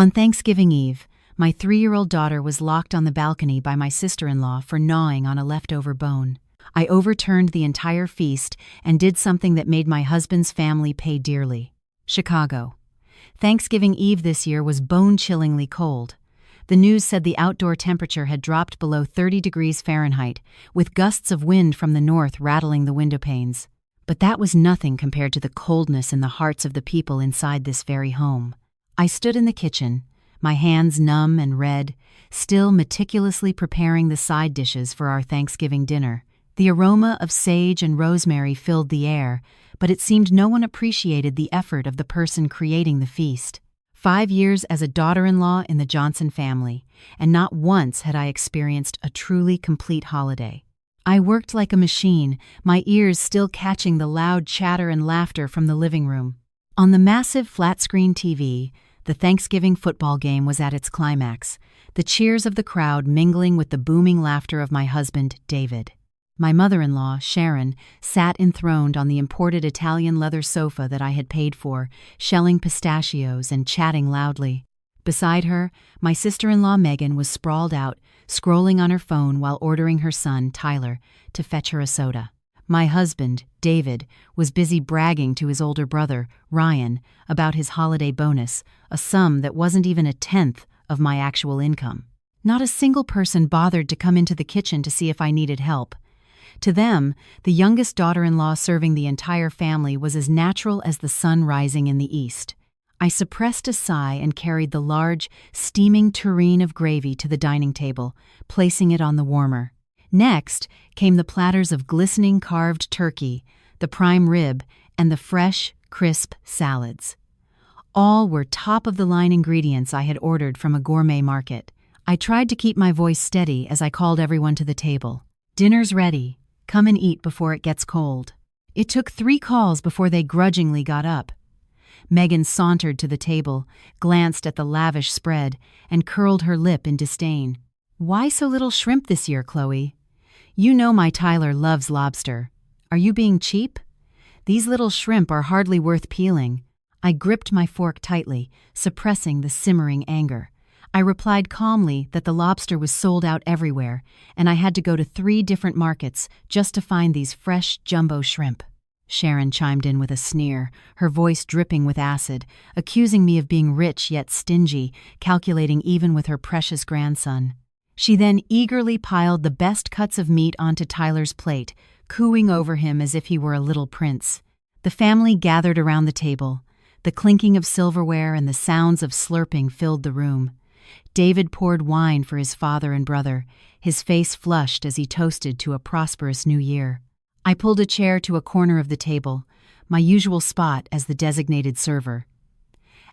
On Thanksgiving Eve, my 3-year-old daughter was locked on the balcony by my sister-in-law for gnawing on a leftover bone. I overturned the entire feast and did something that made my husband's family pay dearly. Chicago. Thanksgiving Eve this year was bone-chillingly cold. The news said the outdoor temperature had dropped below 30 degrees Fahrenheit, with gusts of wind from the north rattling the window panes. But that was nothing compared to the coldness in the hearts of the people inside this very home. I stood in the kitchen, my hands numb and red, still meticulously preparing the side dishes for our Thanksgiving dinner. The aroma of sage and rosemary filled the air, but it seemed no one appreciated the effort of the person creating the feast. 5 years as a daughter-in-law in the Johnson family, and not once had I experienced a truly complete holiday. I worked like a machine, my ears still catching the loud chatter and laughter from the living room. On the massive flat-screen TV, the Thanksgiving football game was at its climax, the cheers of the crowd mingling with the booming laughter of my husband, David. My mother-in-law, Sharon, sat enthroned on the imported Italian leather sofa that I had paid for, shelling pistachios and chatting loudly. Beside her, my sister-in-law Megan was sprawled out, scrolling on her phone while ordering her son, Tyler, to fetch her a soda. My husband, David, was busy bragging to his older brother, Ryan, about his holiday bonus, a sum that wasn't even a tenth of my actual income. Not a single person bothered to come into the kitchen to see if I needed help. To them, the youngest daughter-in-law serving the entire family was as natural as the sun rising in the east. I suppressed a sigh and carried the large, steaming tureen of gravy to the dining table, placing it on the warmer. Next came the platters of glistening carved turkey, the prime rib, and the fresh, crisp salads. All were top-of-the-line ingredients I had ordered from a gourmet market. I tried to keep my voice steady as I called everyone to the table. "Dinner's ready. Come and eat before it gets cold." It took 3 calls before they grudgingly got up. Megan sauntered to the table, glanced at the lavish spread, and curled her lip in disdain. "Why so little shrimp this year, Chloe? You know my Tyler loves lobster. Are you being cheap? These little shrimp are hardly worth peeling." I gripped my fork tightly, suppressing the simmering anger. I replied calmly that the lobster was sold out everywhere, and I had to go to 3 different markets just to find these fresh jumbo shrimp. Sharon chimed in with a sneer, her voice dripping with acid, accusing me of being rich yet stingy, calculating even with her precious grandson. She then eagerly piled the best cuts of meat onto Tyler's plate, cooing over him as if he were a little prince. The family gathered around the table. The clinking of silverware and the sounds of slurping filled the room. David poured wine for his father and brother, his face flushed as he toasted to a prosperous new year. I pulled a chair to a corner of the table, my usual spot as the designated server.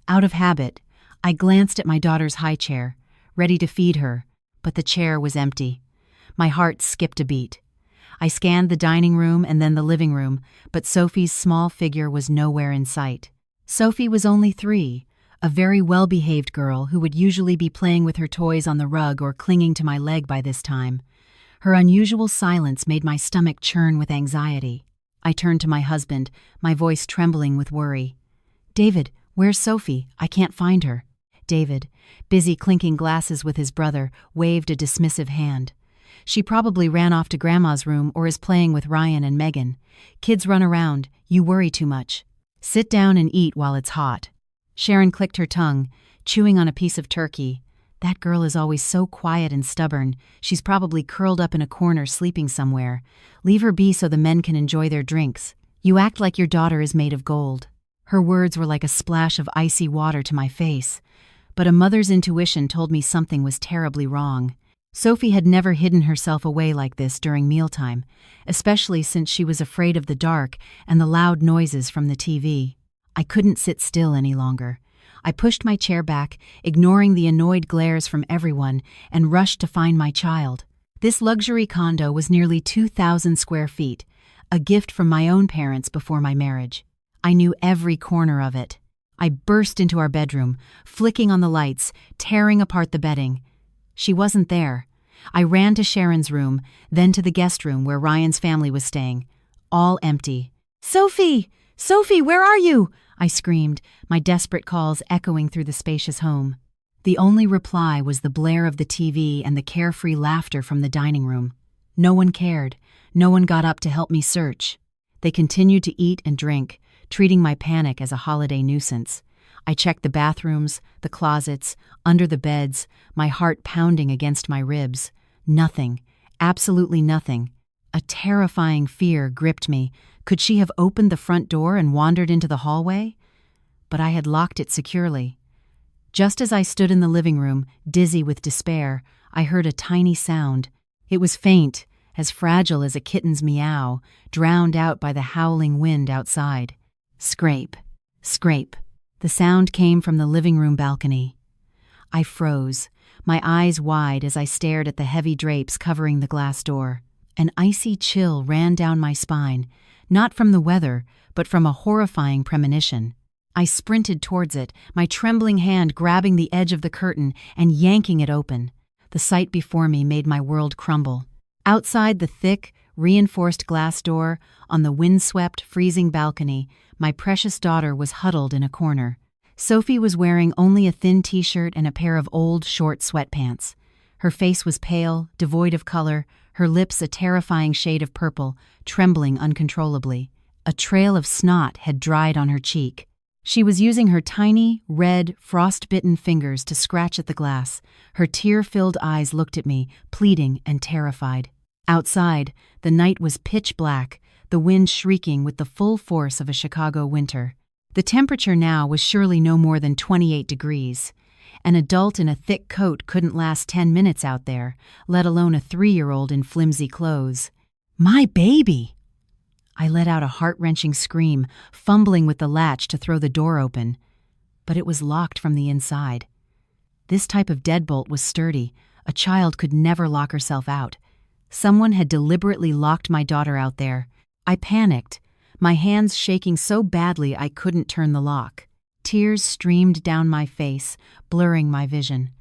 Out of habit, I glanced at my daughter's high chair, ready to feed her, but the chair was empty. My heart skipped a beat. I scanned the dining room and then the living room, but Sophie's small figure was nowhere in sight. Sophie was only 3, a very well-behaved girl who would usually be playing with her toys on the rug or clinging to my leg by this time. Her unusual silence made my stomach churn with anxiety. I turned to my husband, my voice trembling with worry. "David, where's Sophie? I can't find her." David, busy clinking glasses with his brother, waved a dismissive hand. "She probably ran off to Grandma's room or is playing with Ryan and Megan. Kids run around, you worry too much. Sit down and eat while it's hot." Sharon clicked her tongue, chewing on a piece of turkey. "That girl is always so quiet and stubborn. She's probably curled up in a corner sleeping somewhere. Leave her be so the men can enjoy their drinks. You act like your daughter is made of gold." Her words were like a splash of icy water to my face, but a mother's intuition told me something was terribly wrong. Sophie had never hidden herself away like this during mealtime, especially since she was afraid of the dark and the loud noises from the TV. I couldn't sit still any longer. I pushed my chair back, ignoring the annoyed glares from everyone, and rushed to find my child. This luxury condo was nearly 2,000 square feet, a gift from my own parents before my marriage. I knew every corner of it. I burst into our bedroom, flicking on the lights, tearing apart the bedding. She wasn't there. I ran to Sharon's room, then to the guest room where Ryan's family was staying. All empty. "Sophie! Sophie, where are you?" I screamed, my desperate calls echoing through the spacious home. The only reply was the blare of the TV and the carefree laughter from the dining room. No one cared. No one got up to help me search. They continued to eat and drink, treating my panic as a holiday nuisance. I checked the bathrooms, the closets, under the beds, my heart pounding against my ribs. Nothing. Absolutely nothing. A terrifying fear gripped me. Could she have opened the front door and wandered into the hallway? But I had locked it securely. Just as I stood in the living room, dizzy with despair, I heard a tiny sound. It was faint, as fragile as a kitten's meow, drowned out by the howling wind outside. Scrape, scrape. The sound came from the living room balcony. I froze, my eyes wide as I stared at the heavy drapes covering the glass door. An icy chill ran down my spine, not from the weather, but from a horrifying premonition. I sprinted towards it, my trembling hand grabbing the edge of the curtain and yanking it open. The sight before me made my world crumble. Outside the thick, reinforced glass door, on the windswept, freezing balcony, my precious daughter was huddled in a corner. Sophie was wearing only a thin t-shirt and a pair of old, short sweatpants. Her face was pale, devoid of color, her lips a terrifying shade of purple, trembling uncontrollably. A trail of snot had dried on her cheek. She was using her tiny, red, frost-bitten fingers to scratch at the glass. Her tear-filled eyes looked at me, pleading and terrified. Outside, the night was pitch black, the wind shrieking with the full force of a Chicago winter. The temperature now was surely no more than 28 degrees. An adult in a thick coat couldn't last 10 minutes out there, let alone a 3-year-old in flimsy clothes. My baby! I let out a heart-wrenching scream, fumbling with the latch to throw the door open. But it was locked from the inside. This type of deadbolt was sturdy. A child could never lock herself out. Someone had deliberately locked my daughter out there. I panicked, my hands shaking so badly I couldn't turn the lock. Tears streamed down my face, blurring my vision.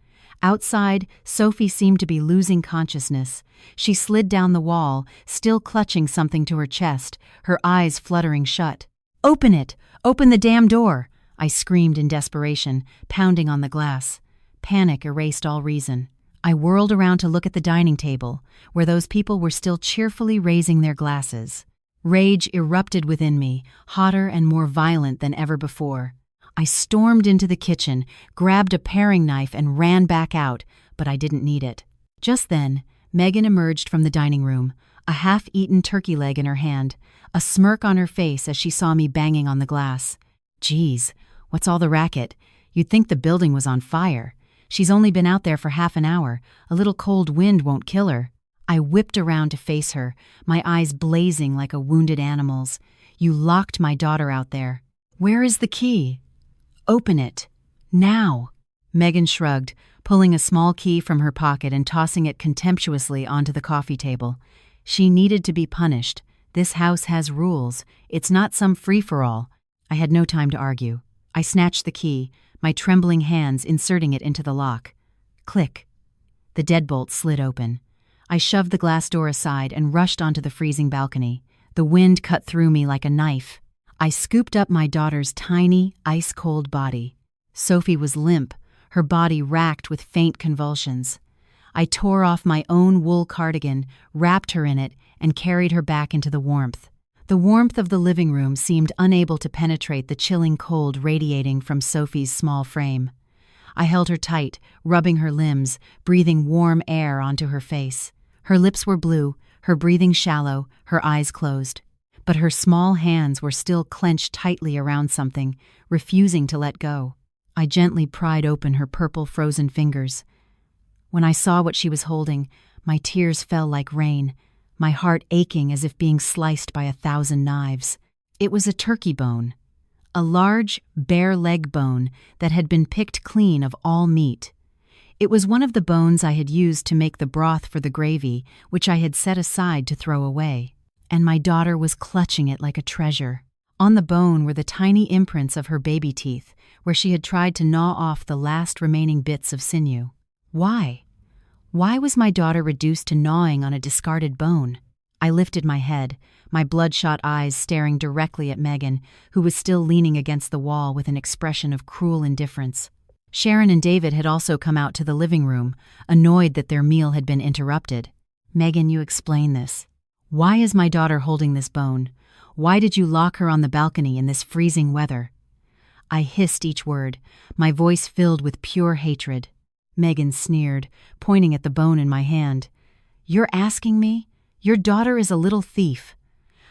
Outside, Sophie seemed to be losing consciousness. She slid down the wall, still clutching something to her chest, her eyes fluttering shut. "Open it! Open the damn door!" I screamed in desperation, pounding on the glass. Panic erased all reason. I whirled around to look at the dining table, where those people were still cheerfully raising their glasses. Rage erupted within me, hotter and more violent than ever before. I stormed into the kitchen, grabbed a paring knife and ran back out, but I didn't need it. Just then, Megan emerged from the dining room, a half-eaten turkey leg in her hand, a smirk on her face as she saw me banging on the glass. "Geez, what's all the racket? You'd think the building was on fire. She's only been out there for half an hour. A little cold wind won't kill her." I whipped around to face her, my eyes blazing like a wounded animal's. "You locked my daughter out there. Where is the key? Open it. Now." Megan shrugged, pulling a small key from her pocket and tossing it contemptuously onto the coffee table. She needed to be punished. This house has rules. It's not some free-for-all. I had no time to argue. I snatched the key, my trembling hands inserting it into the lock. Click. The deadbolt slid open. I shoved the glass door aside and rushed onto the freezing balcony. The wind cut through me like a knife. I scooped up my daughter's tiny, ice-cold body. Sophie was limp, her body racked with faint convulsions. I tore off my own wool cardigan, wrapped her in it, and carried her back into the warmth. The warmth of the living room seemed unable to penetrate the chilling cold radiating from Sophie's small frame. I held her tight, rubbing her limbs, breathing warm air onto her face. Her lips were blue, her breathing shallow, her eyes closed. But her small hands were still clenched tightly around something, refusing to let go. I gently pried open her purple frozen fingers. When I saw what she was holding, my tears fell like rain, my heart aching as if being sliced by 1,000 knives. It was a turkey bone, a large, bare leg bone that had been picked clean of all meat. It was one of the bones I had used to make the broth for the gravy, which I had set aside to throw away. And my daughter was clutching it like a treasure. On the bone were the tiny imprints of her baby teeth, where she had tried to gnaw off the last remaining bits of sinew. Why? Why was my daughter reduced to gnawing on a discarded bone? I lifted my head, my bloodshot eyes staring directly at Megan, who was still leaning against the wall with an expression of cruel indifference. Sharon and David had also come out to the living room, annoyed that their meal had been interrupted. "Megan, you explain this. Why is my daughter holding this bone? Why did you lock her on the balcony in this freezing weather?" I hissed each word, my voice filled with pure hatred. Megan sneered, pointing at the bone in my hand. "You're asking me? Your daughter is a little thief."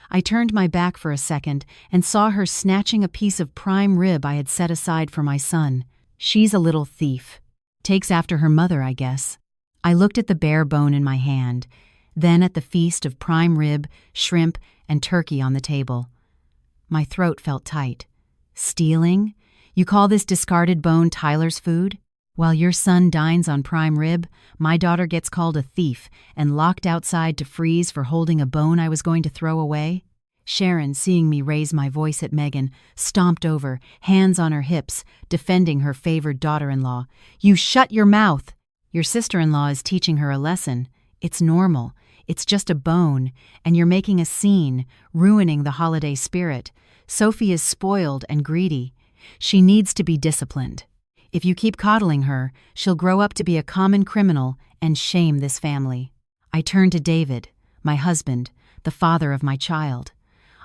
I turned my back for a second and saw her snatching a piece of prime rib I had set aside for my son. "She's a little thief. Takes after her mother, I guess." I looked at the bare bone in my hand, then at the feast of prime rib, shrimp, and turkey on the table. My throat felt tight. "Stealing? You call this discarded bone Tyler's food? While your son dines on prime rib, my daughter gets called a thief and locked outside to freeze for holding a bone I was going to throw away?" Sharon, seeing me raise my voice at Megan, stomped over, hands on her hips, defending her favored daughter-in-law. "You shut your mouth! Your sister-in-law is teaching her a lesson. It's normal. It's just a bone, and you're making a scene, ruining the holiday spirit. Sophie is spoiled and greedy. She needs to be disciplined. If you keep coddling her, she'll grow up to be a common criminal and shame this family." I turned to David, my husband, the father of my child.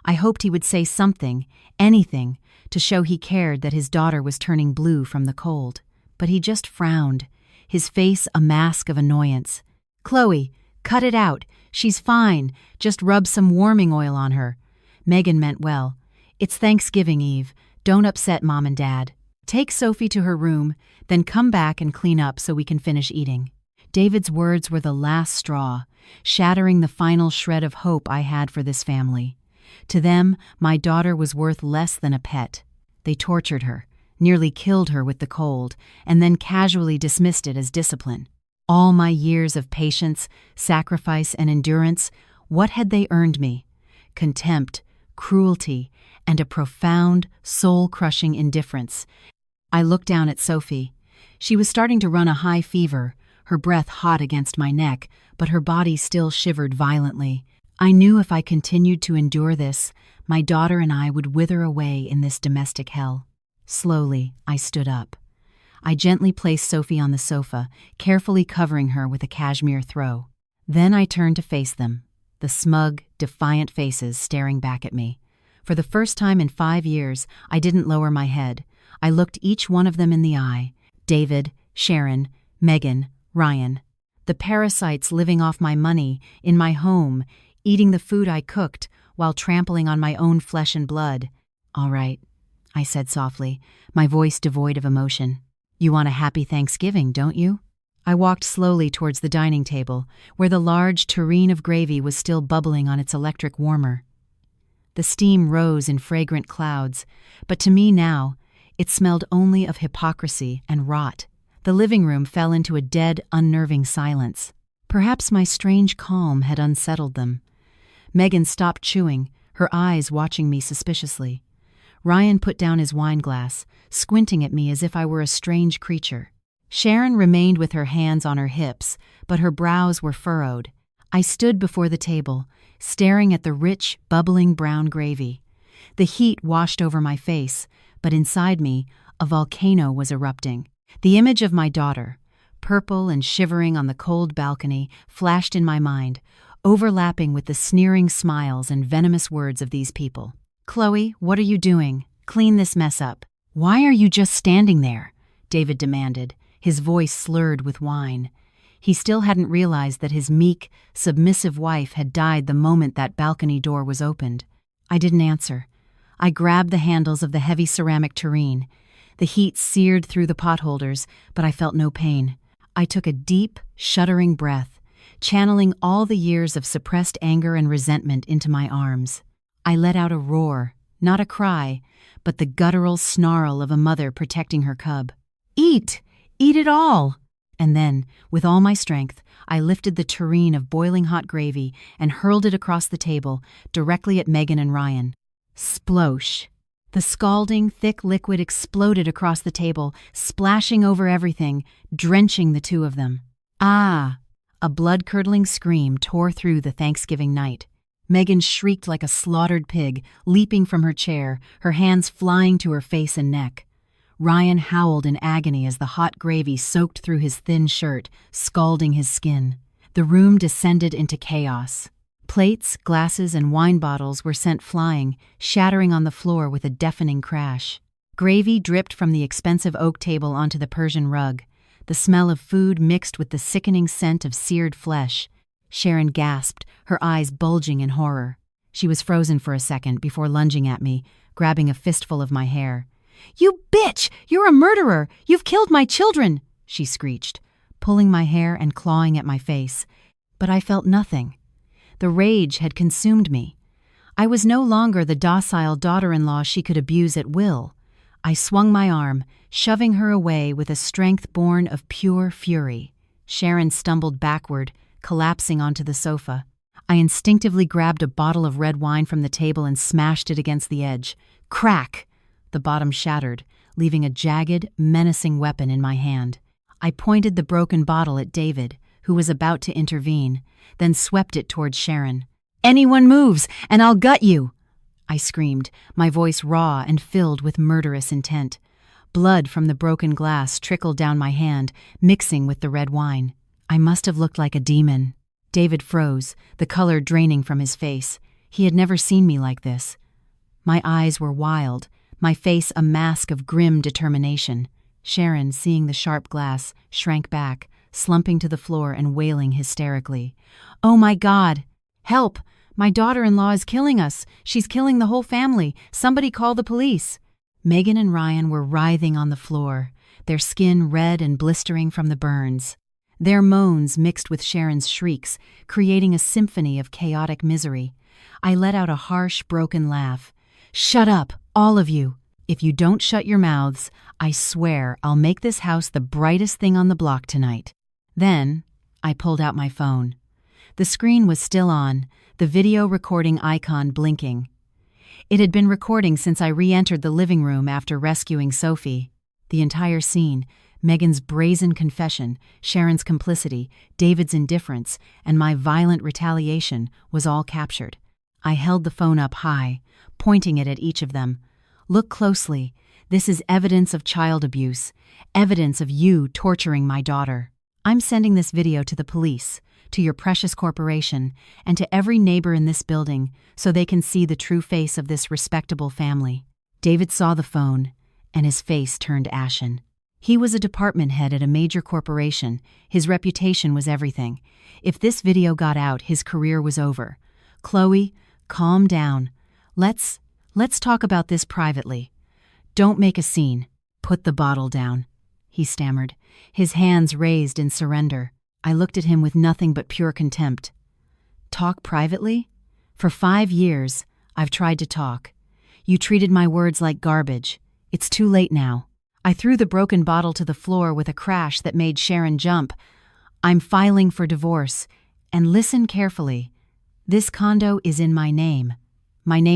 I hoped he would say something, anything, to show he cared that his daughter was turning blue from the cold. But he just frowned, his face a mask of annoyance. "Chloe, cut it out. She's fine. Just rub some warming oil on her." Megan meant well. "It's Thanksgiving Eve. Don't upset Mom and Dad. Take Sophie to her room, then come back and clean up so we can finish eating." David's words were the last straw, shattering the final shred of hope I had for this family. To them, my daughter was worth less than a pet. They tortured her, nearly killed her with the cold, and then casually dismissed it as discipline. All my years of patience, sacrifice, and endurance, what had they earned me? Contempt, cruelty, and a profound, soul-crushing indifference. I looked down at Sophie. She was starting to run a high fever, her breath hot against my neck, but her body still shivered violently. I knew if I continued to endure this, my daughter and I would wither away in this domestic hell. Slowly, I stood up. I gently placed Sophie on the sofa, carefully covering her with a cashmere throw. Then I turned to face them, the smug, defiant faces staring back at me. For the first time in 5 years, I didn't lower my head. I looked each one of them in the eye. David, Sharon, Megan, Ryan. The parasites living off my money, in my home, eating the food I cooked while trampling on my own flesh and blood. "All right," I said softly, my voice devoid of emotion. "You want a happy Thanksgiving, don't you?" I walked slowly towards the dining table, where the large tureen of gravy was still bubbling on its electric warmer. The steam rose in fragrant clouds, but to me now, it smelled only of hypocrisy and rot. The living room fell into a dead, unnerving silence. Perhaps my strange calm had unsettled them. Megan stopped chewing, her eyes watching me suspiciously. Ryan put down his wine glass, squinting at me as if I were a strange creature. Sharon remained with her hands on her hips, but her brows were furrowed. I stood before the table, staring at the rich, bubbling brown gravy. The heat washed over my face, but inside me, a volcano was erupting. The image of my daughter, purple and shivering on the cold balcony, flashed in my mind, overlapping with the sneering smiles and venomous words of these people. "Chloe, what are you doing? Clean this mess up." "Why are you just standing there?" David demanded, his voice slurred with wine. He still hadn't realized that his meek, submissive wife had died the moment that balcony door was opened. I didn't answer. I grabbed the handles of the heavy ceramic tureen. The heat seared through the potholders, but I felt no pain. I took a deep, shuddering breath, channeling all the years of suppressed anger and resentment into my arms. I let out a roar, not a cry, but the guttural snarl of a mother protecting her cub. "Eat! Eat it all!" And then, with all my strength, I lifted the tureen of boiling hot gravy and hurled it across the table, directly at Megan and Ryan. Splosh! The scalding, thick liquid exploded across the table, splashing over everything, drenching the two of them. "Ah!" A blood-curdling scream tore through the Thanksgiving night. Megan shrieked like a slaughtered pig, leaping from her chair, her hands flying to her face and neck. Ryan howled in agony as the hot gravy soaked through his thin shirt, scalding his skin. The room descended into chaos. Plates, glasses, and wine bottles were sent flying, shattering on the floor with a deafening crash. Gravy dripped from the expensive oak table onto the Persian rug. The smell of food mixed with the sickening scent of seared flesh. Sharon gasped, her eyes bulging in horror. She was frozen for a second before lunging at me, grabbing a fistful of my hair. "You bitch! You're a murderer! You've killed my children!" she screeched, pulling my hair and clawing at my face. But I felt nothing. The rage had consumed me. I was no longer the docile daughter-in-law she could abuse at will. I swung my arm, shoving her away with a strength born of pure fury. Sharon stumbled backward, collapsing onto the sofa. I instinctively grabbed a bottle of red wine from the table and smashed it against the edge. Crack! The bottom shattered, leaving a jagged, menacing weapon in my hand. I pointed the broken bottle at David, who was about to intervene, then swept it towards Sharon. "Anyone moves, and I'll gut you!" I screamed, my voice raw and filled with murderous intent. Blood from the broken glass trickled down my hand, mixing with the red wine. I must have looked like a demon. David froze, the color draining from his face. He had never seen me like this. My eyes were wild, my face a mask of grim determination. Sharon, seeing the sharp glass, shrank back, slumping to the floor and wailing hysterically. "Oh my God! Help! My daughter-in-law is killing us! She's killing the whole family! Somebody call the police!" Megan and Ryan were writhing on the floor, their skin red and blistering from the burns. Their moans mixed with Sharon's shrieks, creating a symphony of chaotic misery. I let out a harsh, broken laugh. "Shut up, all of you! If you don't shut your mouths, I swear I'll make this house the brightest thing on the block tonight." Then, I pulled out my phone. The screen was still on, the video recording icon blinking. It had been recording since I re-entered the living room after rescuing Sophie. The entire scene, Megan's brazen confession, Sharon's complicity, David's indifference, and my violent retaliation, was all captured. I held the phone up high, pointing it at each of them. "Look closely. This is evidence of child abuse, evidence of you torturing my daughter. I'm sending this video to the police, to your precious corporation, and to every neighbor in this building so they can see the true face of this respectable family." David saw the phone, and his face turned ashen. He was a department head at a major corporation. His reputation was everything. If this video got out, his career was over. "Chloe, calm down. Let's talk about this privately. Don't make a scene. Put the bottle down," he stammered, his hands raised in surrender. I looked at him with nothing but pure contempt. "Talk privately? For 5 years, I've tried to talk. You treated my words like garbage. It's too late now." I threw the broken bottle to the floor with a crash that made Sharon jump. "I'm filing for divorce, and listen carefully. This condo is in my name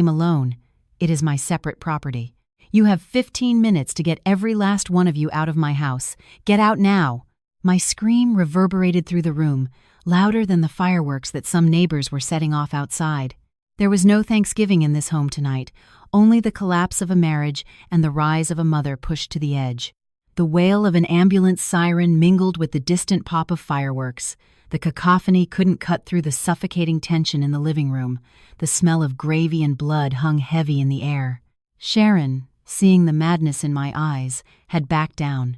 alone. It is my separate property. You have 15 minutes to get every last one of you out of my house. Get out now." My scream reverberated through the room, louder than the fireworks that some neighbors were setting off outside. There was no Thanksgiving in this home tonight, only the collapse of a marriage and the rise of a mother pushed to the edge. The wail of an ambulance siren mingled with the distant pop of fireworks. The cacophony couldn't cut through the suffocating tension in the living room. The smell of gravy and blood hung heavy in the air. Sharon, seeing the madness in my eyes, had backed down.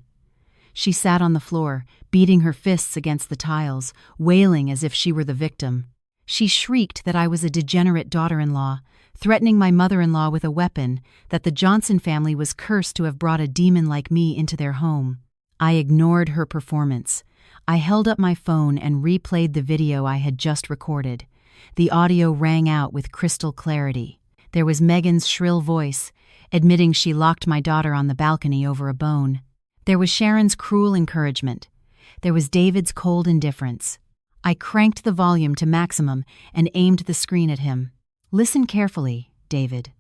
She sat on the floor, beating her fists against the tiles, wailing as if she were the victim. She shrieked that I was a degenerate daughter-in-law, threatening my mother-in-law with a weapon, that the Johnson family was cursed to have brought a demon like me into their home. I ignored her performance. I held up my phone and replayed the video I had just recorded. The audio rang out with crystal clarity. There was Megan's shrill voice, admitting she locked my daughter on the balcony over a bone. There was Sharon's cruel encouragement. There was David's cold indifference. I cranked the volume to maximum and aimed the screen at him. "Listen carefully, David.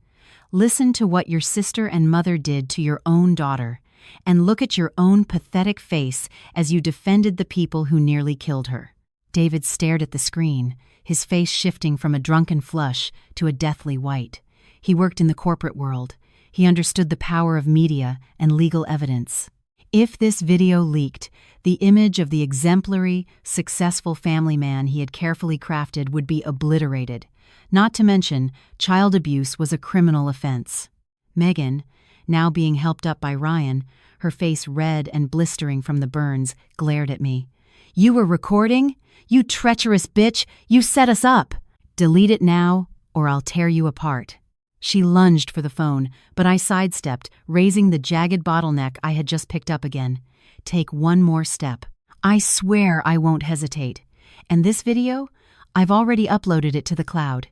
Listen to what your sister and mother did to your own daughter, and look at your own pathetic face as you defended the people who nearly killed her." David stared at the screen, his face shifting from a drunken flush to a deathly white. He worked in the corporate world. He understood the power of media and legal evidence. If this video leaked, the image of the exemplary, successful family man he had carefully crafted would be obliterated. Not to mention, child abuse was a criminal offense. Megan, now being helped up by Ryan, her face red and blistering from the burns, glared at me. "You were recording? You treacherous bitch! You set us up! Delete it now, or I'll tear you apart." She lunged for the phone, but I sidestepped, raising the jagged bottleneck I had just picked up again. "Take one more step. I swear I won't hesitate. And this video? I've already uploaded it to the cloud.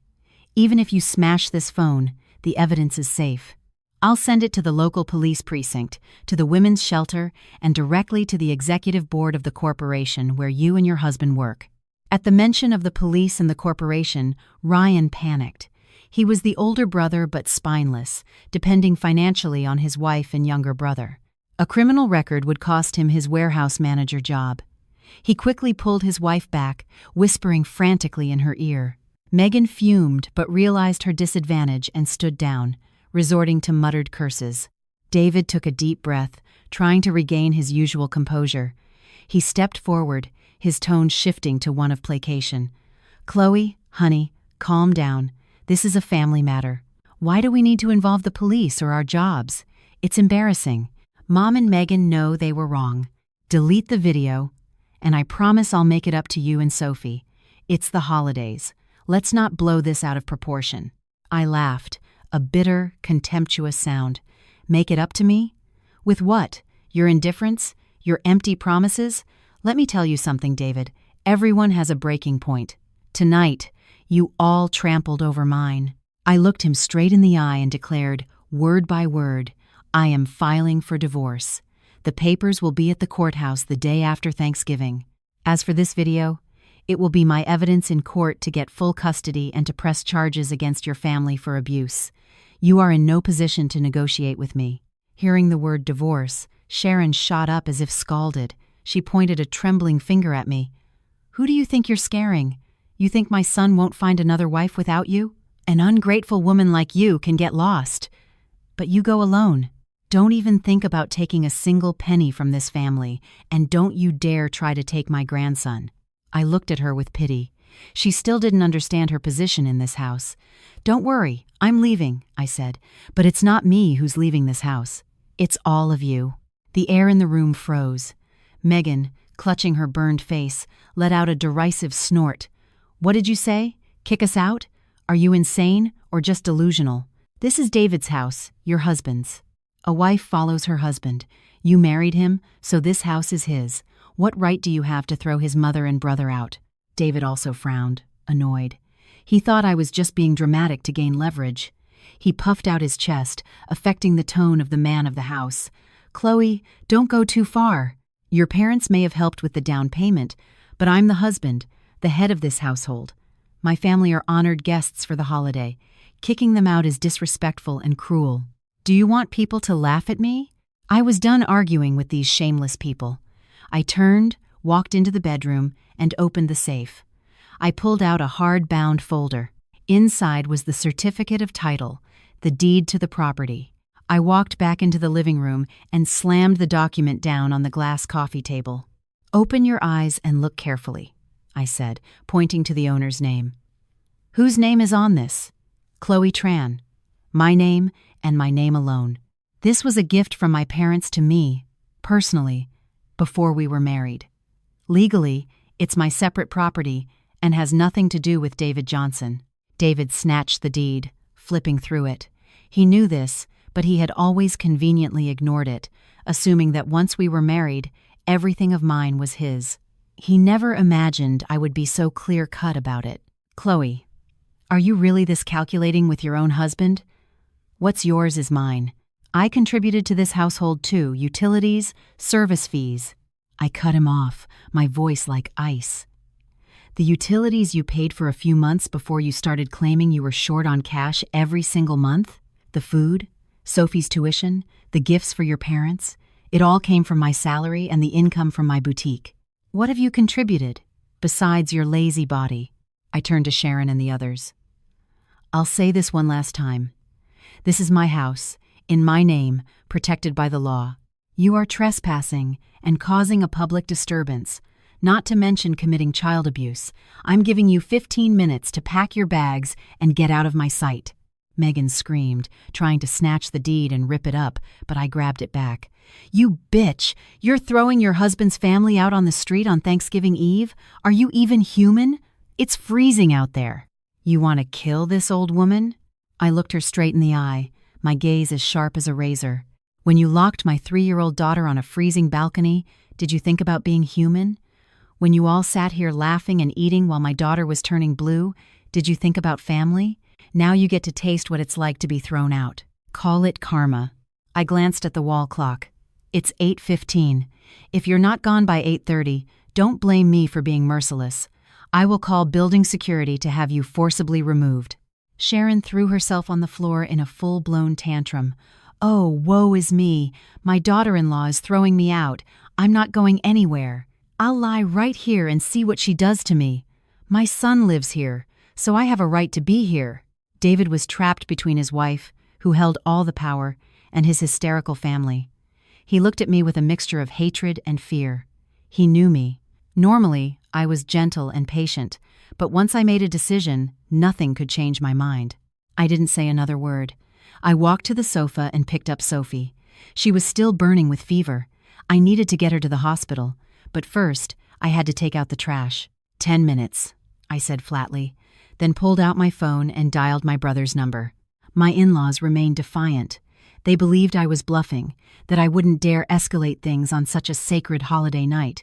Even if you smash this phone, the evidence is safe. I'll send it to the local police precinct, to the women's shelter, and directly to the executive board of the corporation where you and your husband work." At the mention of the police and the corporation, Ryan panicked. He was the older brother but spineless, depending financially on his wife and younger brother. A criminal record would cost him his warehouse manager job. He quickly pulled his wife back, whispering frantically in her ear. Megan fumed but realized her disadvantage and stood down, resorting to muttered curses. David took a deep breath, trying to regain his usual composure. He stepped forward, his tone shifting to one of placation. "Chloe, honey, calm down. This is a family matter. Why do we need to involve the police or our jobs? It's embarrassing. Mom and Megan know they were wrong. Delete the video, and I promise I'll make it up to you and Sophie. It's the holidays. Let's not blow this out of proportion." I laughed, a bitter, contemptuous sound. "Make it up to me? With what? Your indifference? Your empty promises? Let me tell you something, David. Everyone has a breaking point. Tonight, you all trampled over mine." I looked him straight in the eye and declared, word by word, "I am filing for divorce. The papers will be at the courthouse the day after Thanksgiving. As for this video, it will be my evidence in court to get full custody and to press charges against your family for abuse. You are in no position to negotiate with me." Hearing the word divorce, Sharon shot up as if scalded. She pointed a trembling finger at me. "Who do you think you're scaring? You think my son won't find another wife without you? An ungrateful woman like you can get lost. But you go alone. Don't even think about taking a single penny from this family, and don't you dare try to take my grandson." I looked at her with pity. She still didn't understand her position in this house. "Don't worry, I'm leaving," I said, "but it's not me who's leaving this house. It's all of you." The air in the room froze. Megan, clutching her burned face, let out a derisive snort. "What did you say? Kick us out? Are you insane or just delusional? This is David's house, your husband's. A wife follows her husband. You married him, so this house is his. What right do you have to throw his mother and brother out?" David also frowned, annoyed. He thought I was just being dramatic to gain leverage. He puffed out his chest, affecting the tone of the man of the house. "Chloe, don't go too far. Your parents may have helped with the down payment, but I'm the husband, the head of this household. My family are honored guests for the holiday. Kicking them out is disrespectful and cruel. Do you want people to laugh at me?" I was done arguing with these shameless people. I turned, walked into the bedroom, and opened the safe. I pulled out a hard-bound folder. Inside was the certificate of title, the deed to the property. I walked back into the living room and slammed the document down on the glass coffee table. "Open your eyes and look carefully," I said, pointing to the owner's name. "Whose name is on this?" "Chloe Tran. My name and my name alone. This was a gift from my parents to me, personally, before we were married. Legally, it's my separate property and has nothing to do with David Johnson." David snatched the deed, flipping through it. He knew this, but he had always conveniently ignored it, assuming that once we were married, everything of mine was his. He never imagined I would be so clear-cut about it. "Chloe, are you really this calculating with your own husband? What's yours is mine. I contributed to this household too, utilities, service fees." I cut him off, my voice like ice. "The utilities you paid for a few months before you started claiming you were short on cash every single month? The food, Sophie's tuition, the gifts for your parents, it all came from my salary and the income from my boutique. What have you contributed, besides your lazy body?" I turned to Sharon and the others. "I'll say this one last time. This is my house. In my name, protected by the law. You are trespassing and causing a public disturbance, not to mention committing child abuse. I'm giving you 15 minutes to pack your bags and get out of my sight." Megan screamed, trying to snatch the deed and rip it up, but I grabbed it back. "You bitch! You're throwing your husband's family out on the street on Thanksgiving Eve? Are you even human? It's freezing out there. You want to kill this old woman?" I looked her straight in the eye, my gaze as sharp as a razor. "When you locked my 3-year-old daughter on a freezing balcony, did you think about being human? When you all sat here laughing and eating while my daughter was turning blue, did you think about family? Now you get to taste what it's like to be thrown out. Call it karma." I glanced at the wall clock. "It's 8:15. If you're not gone by 8:30, don't blame me for being merciless. I will call building security to have you forcibly removed." Sharon threw herself on the floor in a full-blown tantrum. "Oh, woe is me. My daughter-in-law is throwing me out. I'm not going anywhere. I'll lie right here and see what she does to me. My son lives here, so I have a right to be here." David was trapped between his wife, who held all the power, and his hysterical family. He looked at me with a mixture of hatred and fear. He knew me. Normally, I was gentle and patient, but once I made a decision, nothing could change my mind. I didn't say another word. I walked to the sofa and picked up Sophie. She was still burning with fever. I needed to get her to the hospital, but first, I had to take out the trash. 10 minutes, I said flatly, then pulled out my phone and dialed my brother's number. My in-laws remained defiant. They believed I was bluffing, that I wouldn't dare escalate things on such a sacred holiday night.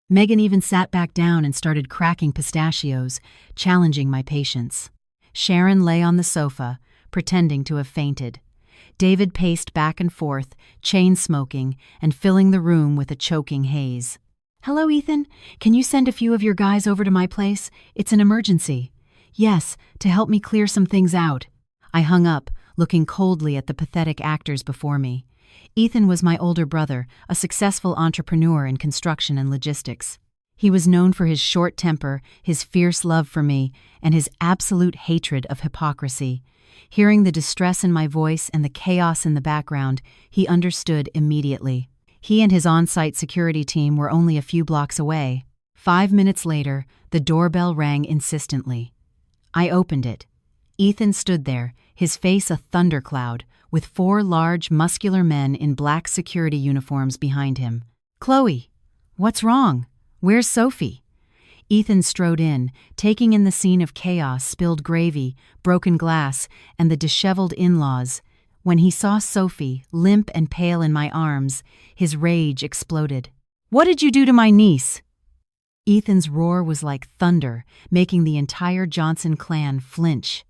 Megan even sat back down and started cracking pistachios, challenging my patience. Sharon lay on the sofa, pretending to have fainted. David paced back and forth, chain-smoking and filling the room with a choking haze. "Hello, Ethan. Can you send a few of your guys over to my place? It's an emergency." "Yes, to help me clear some things out." I hung up, looking coldly at the pathetic actors before me. Ethan was my older brother, a successful entrepreneur in construction and logistics. He was known for his short temper, his fierce love for me, and his absolute hatred of hypocrisy. Hearing the distress in my voice and the chaos in the background, he understood immediately. He and his on-site security team were only a few blocks away. 5 minutes later, the doorbell rang insistently. I opened it. Ethan stood there, his face a thundercloud, with 4 large, muscular men in black security uniforms behind him. "Chloe, what's wrong? Where's Sophie?" Ethan strode in, taking in the scene of chaos, spilled gravy, broken glass, and the disheveled in-laws. When he saw Sophie, limp and pale in my arms, his rage exploded. "What did you do to my niece?" Ethan's roar was like thunder, making the entire Johnson clan flinch.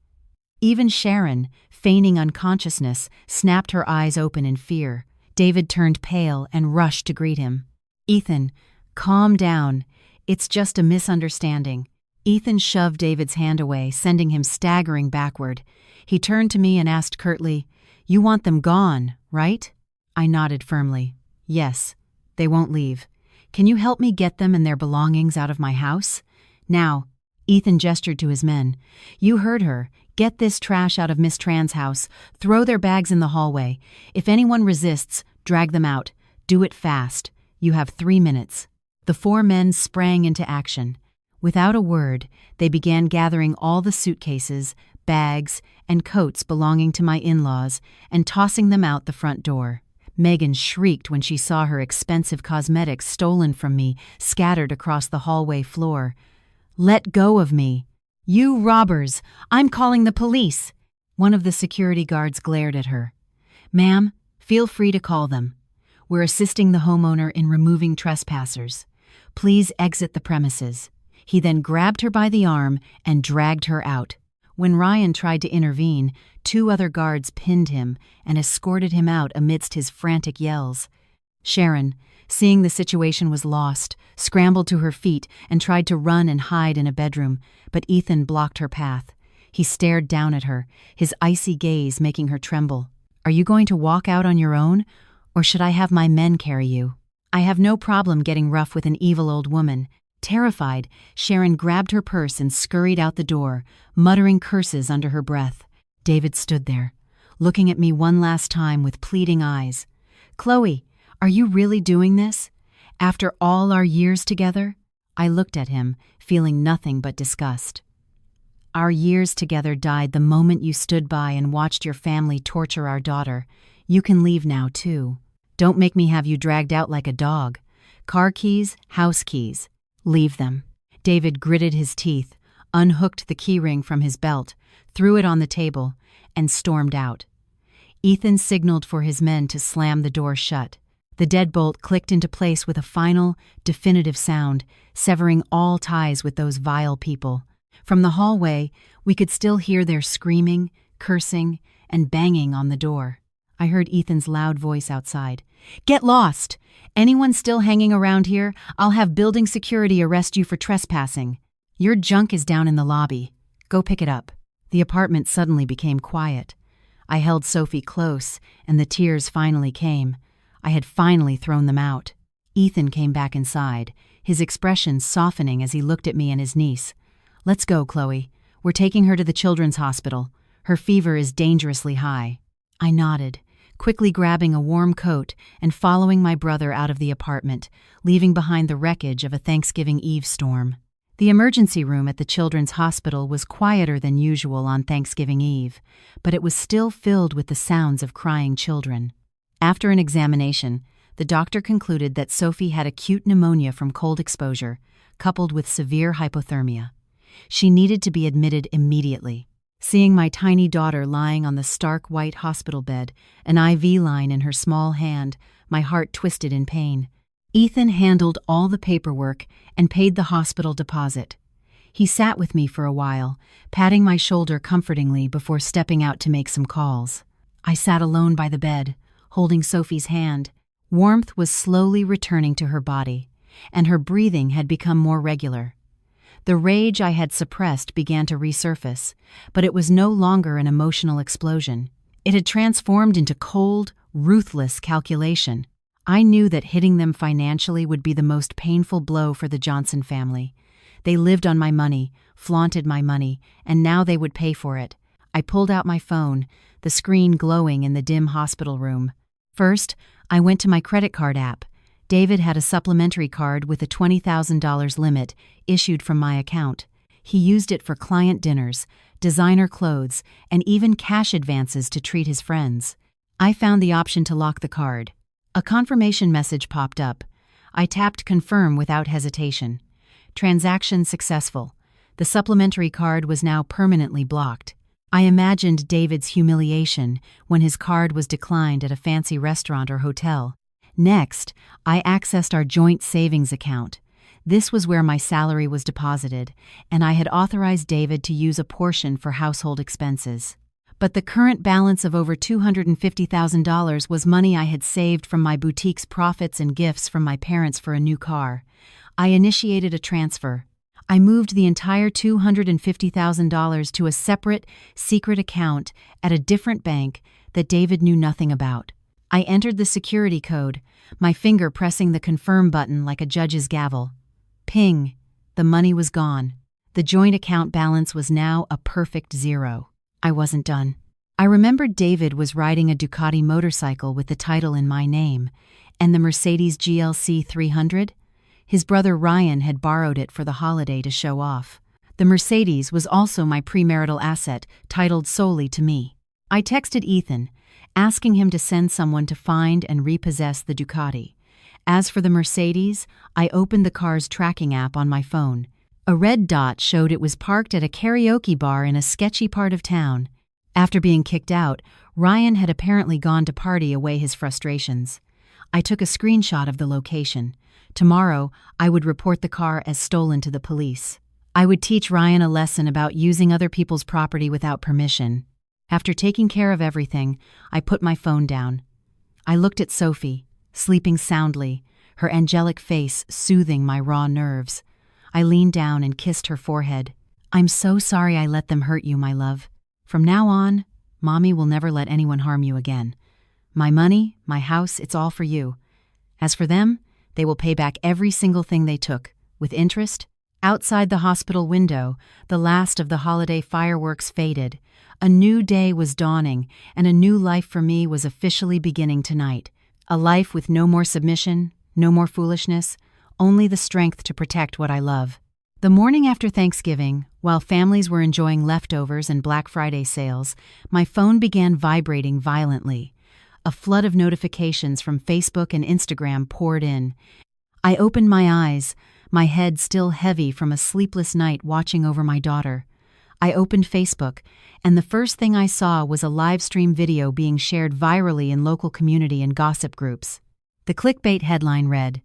Even Sharon, feigning unconsciousness, snapped her eyes open in fear. David turned pale and rushed to greet him. "Ethan, calm down. It's just a misunderstanding." Ethan shoved David's hand away, sending him staggering backward. He turned to me and asked curtly, "You want them gone, right?" I nodded firmly. "Yes, they won't leave. Can you help me get them and their belongings out of my house? Now," Ethan gestured to his men, "you heard her. Get this trash out of Miss Tran's house. Throw their bags in the hallway. If anyone resists, drag them out. Do it fast. You have 3 minutes." The 4 men sprang into action. Without a word, they began gathering all the suitcases, bags, and coats belonging to my in-laws and tossing them out the front door. Megan shrieked when she saw her expensive cosmetics stolen from me, scattered across the hallway floor. "Let go of me. You robbers! I'm calling the police!" One of the security guards glared at her. "Ma'am, feel free to call them. We're assisting the homeowner in removing trespassers. Please exit the premises." He then grabbed her by the arm and dragged her out. When Ryan tried to intervene, 2 other guards pinned him and escorted him out amidst his frantic yells. Sharon, seeing the situation was lost, scrambled to her feet and tried to run and hide in a bedroom, but Ethan blocked her path. He stared down at her, his icy gaze making her tremble. "Are you going to walk out on your own, or should I have my men carry you?" I have no problem getting rough with an evil old woman. Terrified, Sharon grabbed her purse and scurried out the door, muttering curses under her breath. David stood there, looking at me one last time with pleading eyes. "Chloe, are you really doing this? After all our years together?" I looked at him, feeling nothing but disgust. "Our years together died the moment you stood by and watched your family torture our daughter. You can leave now, too. Don't make me have you dragged out like a dog. Car keys, house keys. Leave them." David gritted his teeth, unhooked the keyring from his belt, threw it on the table, and stormed out. Ethan signaled for his men to slam the door shut. The deadbolt clicked into place with a final, definitive sound, severing all ties with those vile people. From the hallway, we could still hear their screaming, cursing, and banging on the door. I heard Ethan's loud voice outside. "Get lost! Anyone still hanging around here, I'll have building security arrest you for trespassing. Your junk is down in the lobby. Go pick it up." The apartment suddenly became quiet. I held Sophie close, and the tears finally came. I had finally thrown them out. Ethan came back inside, his expression softening as he looked at me and his niece. "Let's go, Chloe. We're taking her to the children's hospital. Her fever is dangerously high." I nodded, quickly grabbing a warm coat and following my brother out of the apartment, leaving behind the wreckage of a Thanksgiving Eve storm. The emergency room at the children's hospital was quieter than usual on Thanksgiving Eve, but it was still filled with the sounds of crying children. After an examination, the doctor concluded that Sophie had acute pneumonia from cold exposure, coupled with severe hypothermia. She needed to be admitted immediately. Seeing my tiny daughter lying on the stark white hospital bed, an IV line in her small hand, my heart twisted in pain. Ethan handled all the paperwork and paid the hospital deposit. He sat with me for a while, patting my shoulder comfortingly before stepping out to make some calls. I sat alone by the bed, holding Sophie's hand. Warmth was slowly returning to her body, and her breathing had become more regular. The rage I had suppressed began to resurface, but it was no longer an emotional explosion. It had transformed into cold, ruthless calculation. I knew that hitting them financially would be the most painful blow for the Johnson family. They lived on my money, flaunted my money, and now they would pay for it. I pulled out my phone, the screen glowing in the dim hospital room. First, I went to my credit card app. David had a supplementary card with a $20,000 limit issued from my account. He used it for client dinners, designer clothes, and even cash advances to treat his friends. I found the option to lock the card. A confirmation message popped up. I tapped confirm without hesitation. Transaction successful. The supplementary card was now permanently blocked. I imagined David's humiliation when his card was declined at a fancy restaurant or hotel. Next, I accessed our joint savings account. This was where my salary was deposited, and I had authorized David to use a portion for household expenses. But the current balance of over $250,000 was money I had saved from my boutique's profits and gifts from my parents for a new car. I initiated a transfer. I moved the entire $250,000 to a separate, secret account at a different bank that David knew nothing about. I entered the security code, my finger pressing the confirm button like a judge's gavel. Ping! The money was gone. The joint account balance was now a perfect zero. I wasn't done. I remembered David was riding a Ducati motorcycle with the title in my name, and the Mercedes GLC 300? His brother Ryan had borrowed it for the holiday to show off. The Mercedes was also my premarital asset, titled solely to me. I texted Ethan, asking him to send someone to find and repossess the Ducati. As for the Mercedes, I opened the car's tracking app on my phone. A red dot showed it was parked at a karaoke bar in a sketchy part of town. After being kicked out, Ryan had apparently gone to party away his frustrations. I took a screenshot of the location. Tomorrow, I would report the car as stolen to the police. I would teach Ryan a lesson about using other people's property without permission. After taking care of everything, I put my phone down. I looked at Sophie, sleeping soundly, her angelic face soothing my raw nerves. I leaned down and kissed her forehead. "I'm so sorry I let them hurt you, my love. From now on, Mommy will never let anyone harm you again. My money, my house, it's all for you. As for them, they will pay back every single thing they took, with interest, Outside the hospital window, the last of the holiday fireworks faded. A new day was dawning, and a new life for me was officially beginning tonight. A life with no more submission, no more foolishness, only the strength to protect what I love. The morning after Thanksgiving, while families were enjoying leftovers and Black Friday sales, my phone began vibrating violently. A flood of notifications from Facebook and Instagram poured in. I opened my eyes, my head still heavy from a sleepless night watching over my daughter. I opened Facebook, and the first thing I saw was a live stream video being shared virally in local community and gossip groups. The clickbait headline read,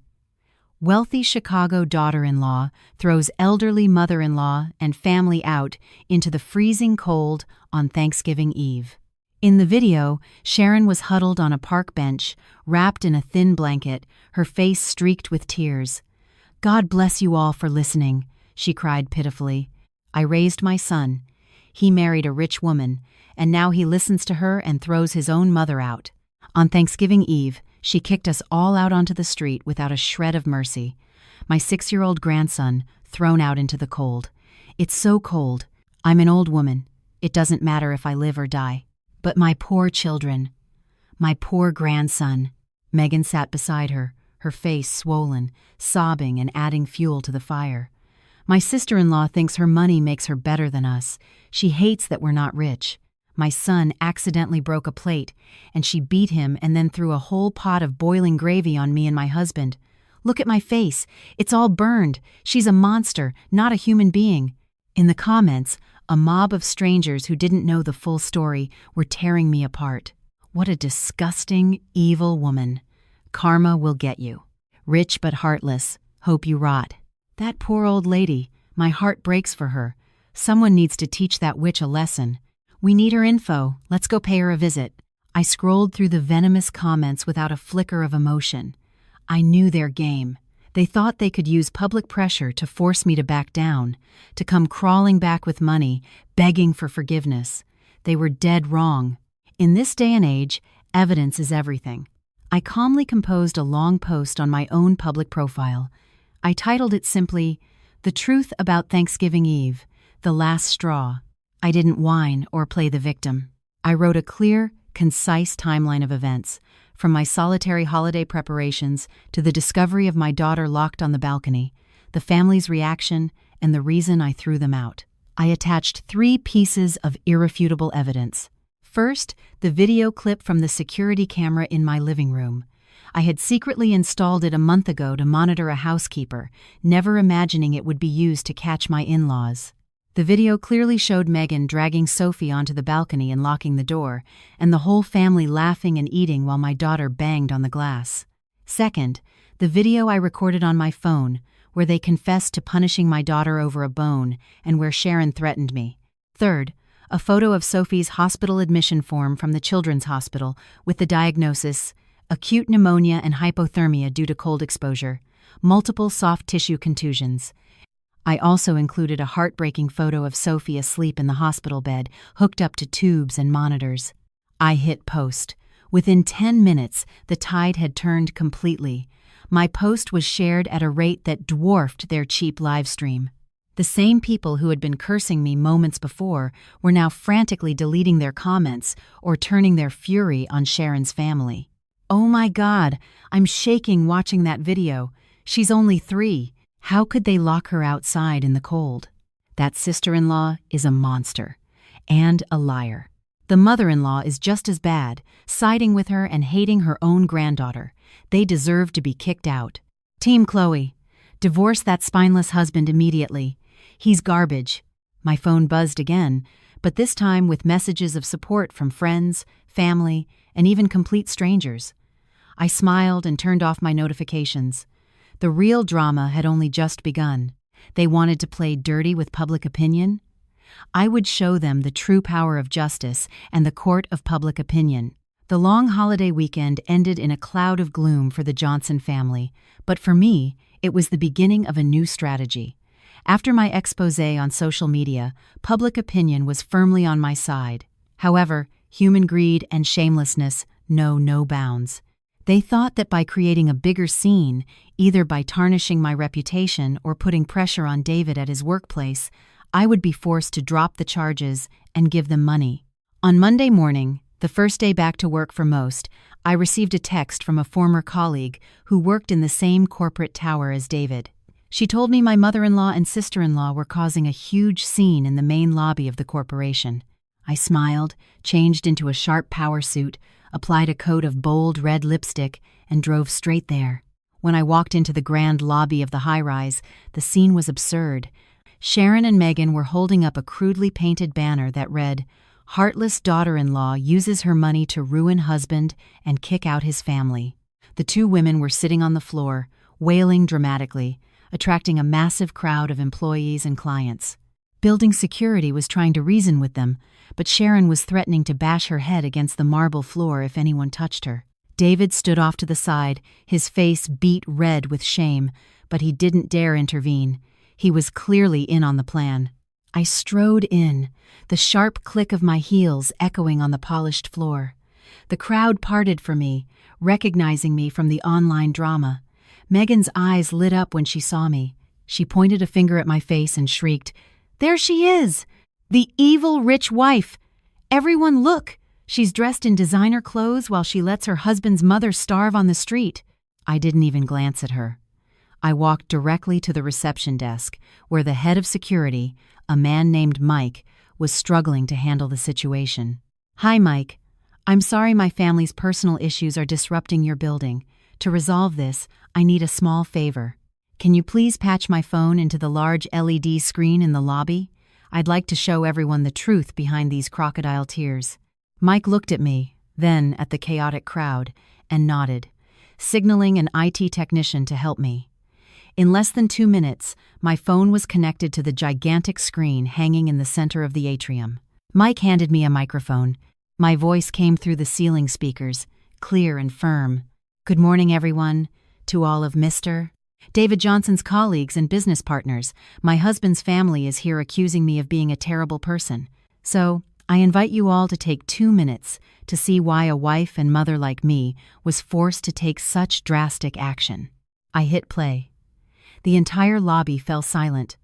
"Wealthy Chicago daughter-in-law throws elderly mother-in-law and family out into the freezing cold on Thanksgiving Eve." In the video, Sharon was huddled on a park bench, wrapped in a thin blanket, her face streaked with tears. "God bless you all for listening," she cried pitifully. "I raised my son. He married a rich woman, and now he listens to her and throws his own mother out. On Thanksgiving Eve, she kicked us all out onto the street without a shred of mercy. My 6-year-old grandson thrown out into the cold. It's so cold. I'm an old woman. It doesn't matter if I live or die. But my poor children. My poor grandson." Megan sat beside her, her face swollen, sobbing and adding fuel to the fire. "My sister-in-law thinks her money makes her better than us. She hates that we're not rich. My son accidentally broke a plate, and she beat him and then threw a whole pot of boiling gravy on me and my husband. Look at my face. It's all burned. She's a monster, not a human being." In the comments, a mob of strangers who didn't know the full story were tearing me apart. "What a disgusting, evil woman. Karma will get you. Rich but heartless. Hope you rot. That poor old lady. My heart breaks for her. Someone needs to teach that witch a lesson. We need her info. Let's go pay her a visit." I scrolled through the venomous comments without a flicker of emotion. I knew their game. They thought they could use public pressure to force me to back down, to come crawling back with money, begging for forgiveness. They were dead wrong. In this day and age, evidence is everything. I calmly composed a long post on my own public profile. I titled it simply, "The Truth About Thanksgiving Eve, The Last Straw." I didn't whine or play the victim. I wrote a clear, concise timeline of events, from my solitary holiday preparations to the discovery of my daughter locked on the balcony, the family's reaction, and the reason I threw them out. I attached 3 pieces of irrefutable evidence. First, the video clip from the security camera in my living room. I had secretly installed it a month ago to monitor a housekeeper, never imagining it would be used to catch my in-laws. The video clearly showed Megan dragging Sophie onto the balcony and locking the door, and the whole family laughing and eating while my daughter banged on the glass. Second, the video I recorded on my phone, where they confessed to punishing my daughter over a bone and where Sharon threatened me. Third, a photo of Sophie's hospital admission form from the Children's Hospital with the diagnosis, acute pneumonia and hypothermia due to cold exposure, multiple soft tissue contusions. I also included a heartbreaking photo of Sophie asleep in the hospital bed, hooked up to tubes and monitors. I hit post. Within 10 minutes, the tide had turned completely. My post was shared at a rate that dwarfed their cheap live stream. The same people who had been cursing me moments before were now frantically deleting their comments or turning their fury on Sharon's family. "Oh my God, I'm shaking watching that video. She's only 3. How could they lock her outside in the cold? That sister-in-law is a monster. And a liar. The mother-in-law is just as bad, siding with her and hating her own granddaughter. They deserve to be kicked out. Team Chloe, divorce that spineless husband immediately. He's garbage." My phone buzzed again, but this time with messages of support from friends, family, and even complete strangers. I smiled and turned off my notifications. The real drama had only just begun. They wanted to play dirty with public opinion. I would show them the true power of justice and the court of public opinion. The long holiday weekend ended in a cloud of gloom for the Johnson family, but for me, it was the beginning of a new strategy. After my exposé on social media, public opinion was firmly on my side. However, human greed and shamelessness know no bounds. They thought that by creating a bigger scene, either by tarnishing my reputation or putting pressure on David at his workplace, I would be forced to drop the charges and give them money. On Monday morning, the first day back to work for most, I received a text from a former colleague who worked in the same corporate tower as David. She told me my mother-in-law and sister-in-law were causing a huge scene in the main lobby of the corporation. I smiled, changed into a sharp power suit, applied a coat of bold red lipstick, and drove straight there. When I walked into the grand lobby of the high-rise, the scene was absurd. Sharon and Megan were holding up a crudely painted banner that read, "Heartless daughter-in-law uses her money to ruin husband and kick out his family." The two women were sitting on the floor, wailing dramatically, attracting a massive crowd of employees and clients. Building security was trying to reason with them, but Sharon was threatening to bash her head against the marble floor if anyone touched her. David stood off to the side, his face beet red with shame, but he didn't dare intervene. He was clearly in on the plan. I strode in, the sharp click of my heels echoing on the polished floor. The crowd parted for me, recognizing me from the online drama. Megan's eyes lit up when she saw me. She pointed a finger at my face and shrieked, "There she is! The evil rich wife! Everyone look! She's dressed in designer clothes while she lets her husband's mother starve on the street." I didn't even glance at her. I walked directly to the reception desk, where the head of security, a man named Mike, was struggling to handle the situation. "Hi, Mike. I'm sorry my family's personal issues are disrupting your building. To resolve this, I need a small favor. Can you please patch my phone into the large LED screen in the lobby? I'd like to show everyone the truth behind these crocodile tears." Mike looked at me, then at the chaotic crowd, and nodded, signaling an IT technician to help me. In less than 2 minutes, my phone was connected to the gigantic screen hanging in the center of the atrium. Mike handed me a microphone. My voice came through the ceiling speakers, clear and firm. "Good morning, everyone. To all of Mr. David Johnson's colleagues and business partners, my husband's family is here accusing me of being a terrible person. So, I invite you all to take 2 minutes to see why a wife and mother like me was forced to take such drastic action." I hit play. The entire lobby fell silent.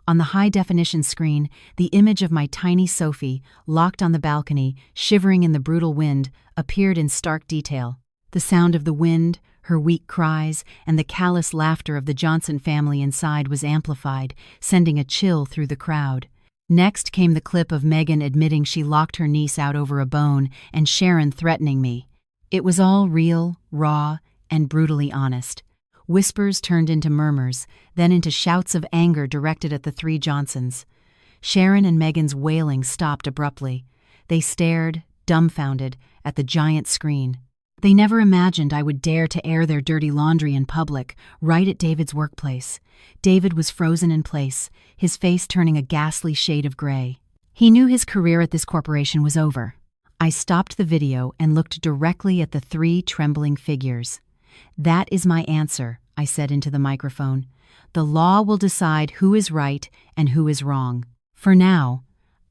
On the high-definition screen, the image of my tiny Sophie, locked on the balcony, shivering in the brutal wind, appeared in stark detail. The sound of the wind, her weak cries, and the callous laughter of the Johnson family inside was amplified, sending a chill through the crowd. Next came the clip of Megan admitting she locked her niece out over a bone and Sharon threatening me. It was all real, raw, and brutally honest. Whispers turned into murmurs, then into shouts of anger directed at the three Johnsons. Sharon and Megan's wailing stopped abruptly. They stared, dumbfounded, at the giant screen. They never imagined I would dare to air their dirty laundry in public, right at David's workplace. David was frozen in place, his face turning a ghastly shade of gray. He knew his career at this corporation was over. I stopped the video and looked directly at the three trembling figures. "That is my answer," I said into the microphone. "The law will decide who is right and who is wrong. For now,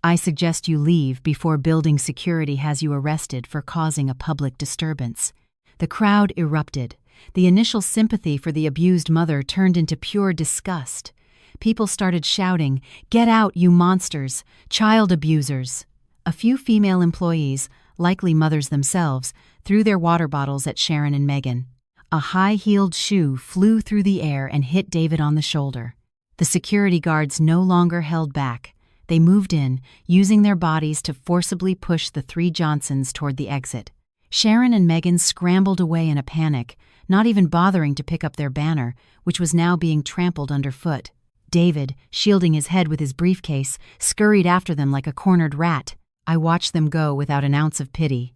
I suggest you leave before building security has you arrested for causing a public disturbance." The crowd erupted. The initial sympathy for the abused mother turned into pure disgust. People started shouting, "Get out, you monsters! Child abusers!" A few female employees, likely mothers themselves, threw their water bottles at Sharon and Megan. A high-heeled shoe flew through the air and hit David on the shoulder. The security guards no longer held back. They moved in, using their bodies to forcibly push the three Johnsons toward the exit. Sharon and Megan scrambled away in a panic, not even bothering to pick up their banner, which was now being trampled underfoot. David, shielding his head with his briefcase, scurried after them like a cornered rat. I watched them go without an ounce of pity.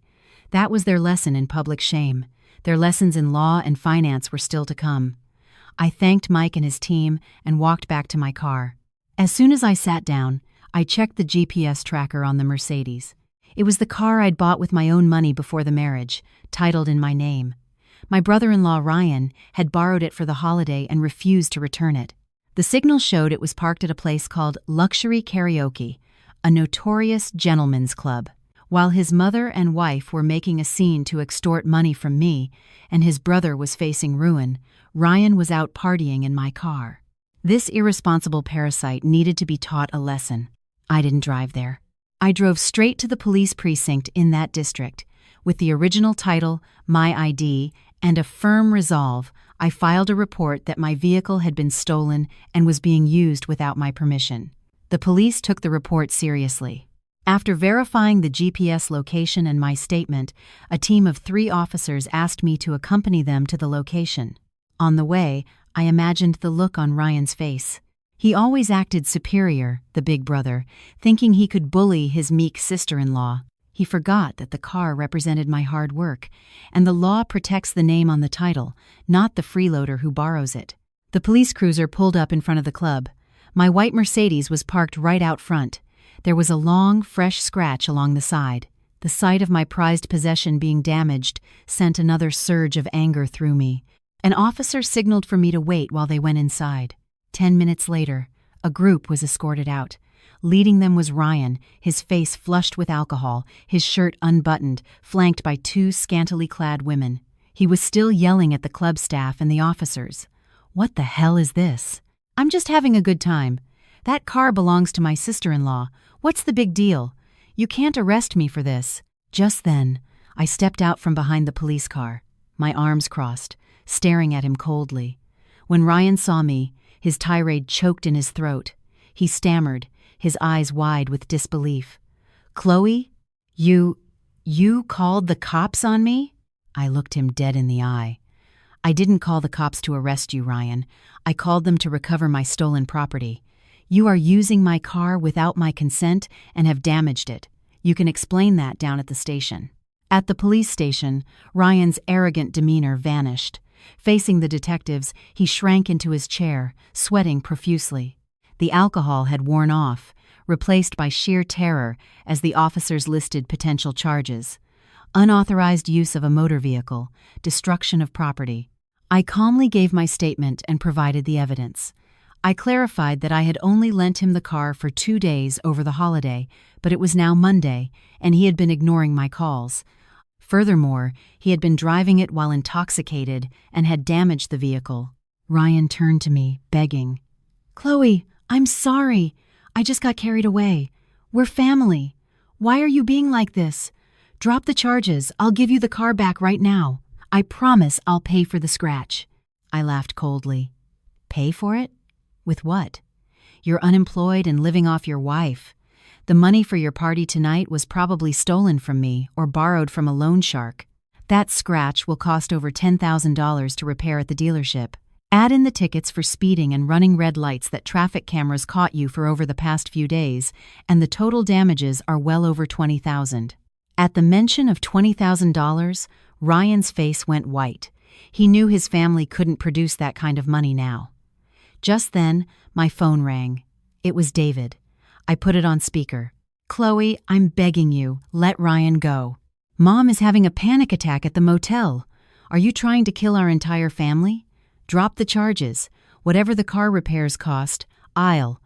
That was their lesson in public shame. Their lessons in law and finance were still to come. I thanked Mike and his team and walked back to my car. As soon as I sat down, I checked the GPS tracker on the Mercedes. It was the car I'd bought with my own money before the marriage, titled in my name. My brother-in-law Ryan had borrowed it for the holiday and refused to return it. The signal showed it was parked at a place called Luxury Karaoke, a notorious gentlemen's club. While his mother and wife were making a scene to extort money from me, and his brother was facing ruin, Ryan was out partying in my car. This irresponsible parasite needed to be taught a lesson. I didn't drive there. I drove straight to the police precinct in that district. With the original title, my ID, and a firm resolve, I filed a report that my vehicle had been stolen and was being used without my permission. The police took the report seriously. After verifying the GPS location and my statement, a team of 3 officers asked me to accompany them to the location. On the way, I imagined the look on Ryan's face. He always acted superior, the big brother, thinking he could bully his meek sister-in-law. He forgot that the car represented my hard work, and the law protects the name on the title, not the freeloader who borrows it. The police cruiser pulled up in front of the club. My white Mercedes was parked right out front. There was a long, fresh scratch along the side. The sight of my prized possession being damaged sent another surge of anger through me. An officer signaled for me to wait while they went inside. 10 minutes later, a group was escorted out. Leading them was Ryan, his face flushed with alcohol, his shirt unbuttoned, flanked by 2 scantily clad women. He was still yelling at the club staff and the officers. "What the hell is this? I'm just having a good time. That car belongs to my sister-in-law. What's the big deal? You can't arrest me for this." Just then, I stepped out from behind the police car, my arms crossed, staring at him coldly. When Ryan saw me, his tirade choked in his throat. He stammered, his eyes wide with disbelief. "Chloe, you called the cops on me?" I looked him dead in the eye. "I didn't call the cops to arrest you, Ryan. I called them to recover my stolen property. You are using my car without my consent and have damaged it. You can explain that down at the station." At the police station, Ryan's arrogant demeanor vanished. Facing the detectives, he shrank into his chair, sweating profusely. The alcohol had worn off, replaced by sheer terror as the officers listed potential charges: unauthorized use of a motor vehicle, destruction of property. I calmly gave my statement and provided the evidence. I clarified that I had only lent him the car for 2 days over the holiday, but it was now Monday, and he had been ignoring my calls. Furthermore, he had been driving it while intoxicated and had damaged the vehicle. Ryan turned to me, begging. "Chloe, I'm sorry. I just got carried away. We're family. Why are you being like this? Drop the charges. I'll give you the car back right now. I promise I'll pay for the scratch." I laughed coldly. "Pay for it? With what? You're unemployed and living off your wife. The money for your party tonight was probably stolen from me or borrowed from a loan shark. That scratch will cost over $10,000 to repair at the dealership. Add in the tickets for speeding and running red lights that traffic cameras caught you for over the past few days, and the total damages are well over $20,000. At the mention of $20,000, Ryan's face went white. He knew his family couldn't produce that kind of money now. Just then, my phone rang. It was David. I put it on speaker. "Chloe, I'm begging you, let Ryan go. Mom is having a panic attack at the motel. Are you trying to kill our entire family? Drop the charges. Whatever the car repairs cost, I'll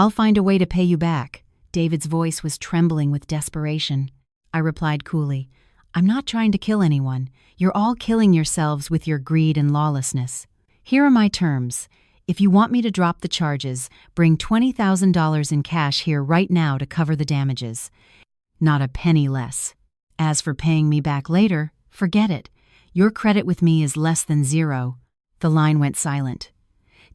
find a way to pay you back." David's voice was trembling with desperation. I replied coolly, "I'm not trying to kill anyone. You're all killing yourselves with your greed and lawlessness. Here are my terms. If you want me to drop the charges, bring $20,000 in cash here right now to cover the damages. Not a penny less. As for paying me back later, forget it. Your credit with me is less than 0. The line went silent.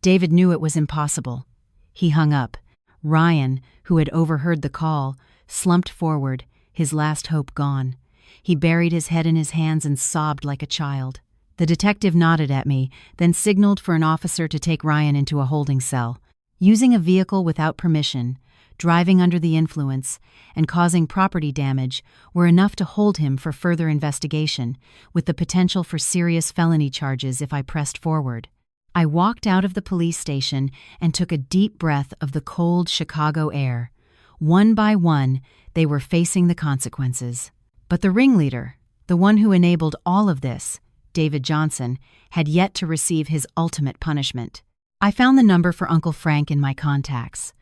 David knew it was impossible. He hung up. Ryan, who had overheard the call, slumped forward, his last hope gone. He buried his head in his hands and sobbed like a child. The detective nodded at me, then signaled for an officer to take Ryan into a holding cell. Using a vehicle without permission, driving under the influence, and causing property damage were enough to hold him for further investigation, with the potential for serious felony charges if I pressed forward. I walked out of the police station and took a deep breath of the cold Chicago air. One by one, they were facing the consequences. But the ringleader, the one who enabled all of this, David Johnson, had yet to receive his ultimate punishment. I found the number for Uncle Frank in my contacts.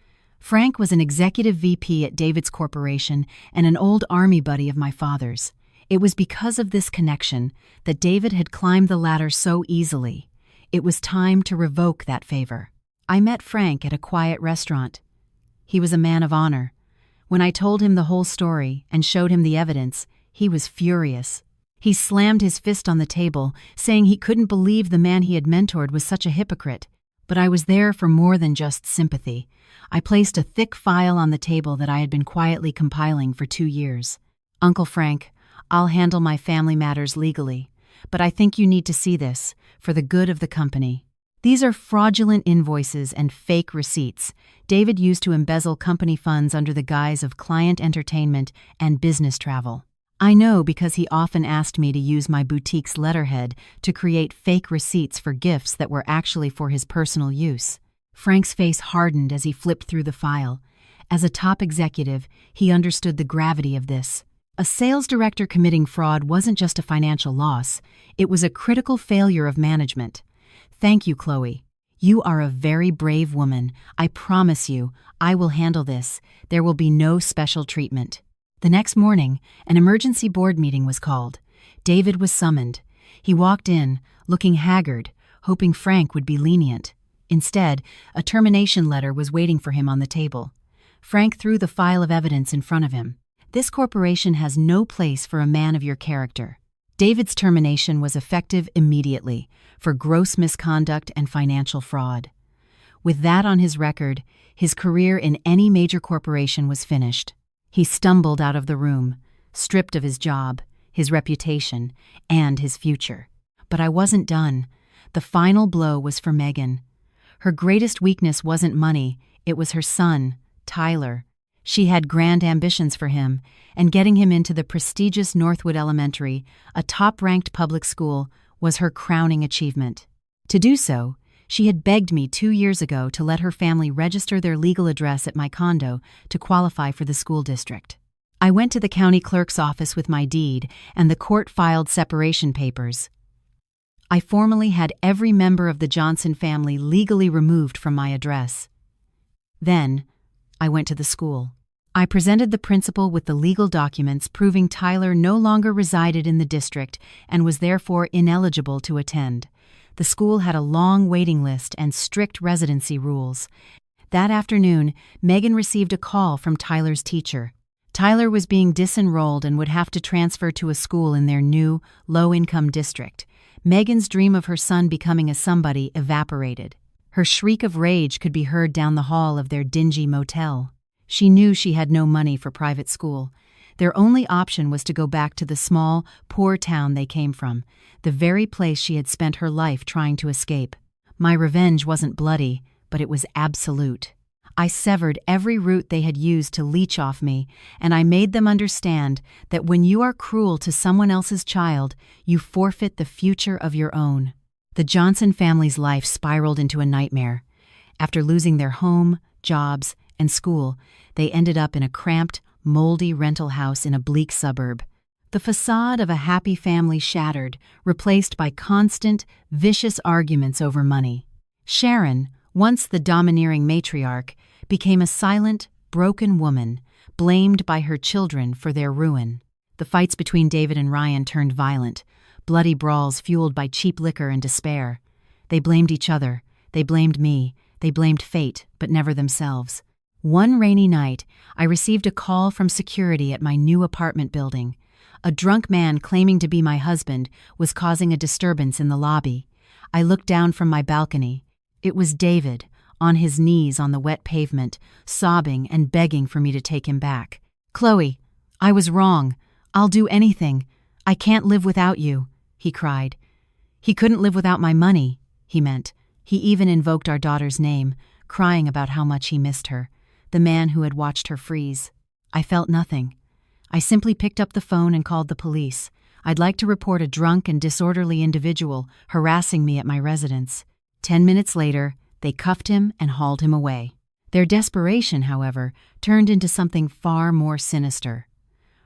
Frank was an executive VP at David's corporation and an old army buddy of my father's. It was because of this connection that David had climbed the ladder so easily. It was time to revoke that favor. I met Frank at a quiet restaurant. He was a man of honor. When I told him the whole story and showed him the evidence, he was furious. He slammed his fist on the table, saying he couldn't believe the man he had mentored was such a hypocrite. But I was there for more than just sympathy. I placed a thick file on the table that I had been quietly compiling for 2 years. "Uncle Frank, I'll handle my family matters legally, but I think you need to see this for the good of the company." These are fraudulent invoices and fake receipts David used to embezzle company funds under the guise of client entertainment and business travel. I know because he often asked me to use my boutique's letterhead to create fake receipts for gifts that were actually for his personal use. Frank's face hardened as he flipped through the file. As a top executive, he understood the gravity of this. A sales director committing fraud wasn't just a financial loss, it was a critical failure of management. "Thank you, Chloe. You are a very brave woman. I promise you, I will handle this. There will be no special treatment." The next morning, an emergency board meeting was called. David was summoned. He walked in, looking haggard, hoping Frank would be lenient. Instead, a termination letter was waiting for him on the table. Frank threw the file of evidence in front of him. "This corporation has no place for a man of your character." David's termination was effective immediately for gross misconduct and financial fraud. With that on his record, his career in any major corporation was finished. He stumbled out of the room, stripped of his job, his reputation, and his future. But I wasn't done. The final blow was for Megan. Her greatest weakness wasn't money, it was her son, Tyler. She had grand ambitions for him, and getting him into the prestigious Northwood Elementary, a top-ranked public school, was her crowning achievement. To do so, she had begged me 2 years ago to let her family register their legal address at my condo to qualify for the school district. I went to the county clerk's office with my deed, and the court filed separation papers. I formally had every member of the Johnson family legally removed from my address. Then, I went to the school. I presented the principal with the legal documents proving Tyler no longer resided in the district and was therefore ineligible to attend. The school had a long waiting list and strict residency rules. That afternoon, Megan received a call from Tyler's teacher. Tyler was being disenrolled and would have to transfer to a school in their new, low-income district. Megan's dream of her son becoming a somebody evaporated. Her shriek of rage could be heard down the hall of their dingy motel. She knew she had no money for private school. Their only option was to go back to the small, poor town they came from, the very place she had spent her life trying to escape. My revenge wasn't bloody, but it was absolute. I severed every root they had used to leech off me, and I made them understand that when you are cruel to someone else's child, you forfeit the future of your own. The Johnson family's life spiraled into a nightmare. After losing their home, jobs, and school, they ended up in a cramped, moldy rental house in a bleak suburb. The facade of a happy family shattered, replaced by constant, vicious arguments over money. Sharon, once the domineering matriarch, became a silent, broken woman, blamed by her children for their ruin. The fights between David and Ryan turned violent, bloody brawls fueled by cheap liquor and despair. They blamed each other, they blamed me, they blamed fate, but never themselves. One rainy night, I received a call from security at my new apartment building. A drunk man claiming to be my husband was causing a disturbance in the lobby. I looked down from my balcony. It was David, on his knees on the wet pavement, sobbing and begging for me to take him back. "Chloe, I was wrong. I'll do anything. I can't live without you," he cried. He couldn't live without my money, he meant. He even invoked our daughter's name, crying about how much he missed her, the man who had watched her freeze. I felt nothing. I simply picked up the phone and called the police. I'd like to report a drunk and disorderly individual harassing me at my residence. 10 minutes later, they cuffed him and hauled him away. Their desperation, however, turned into something far more sinister.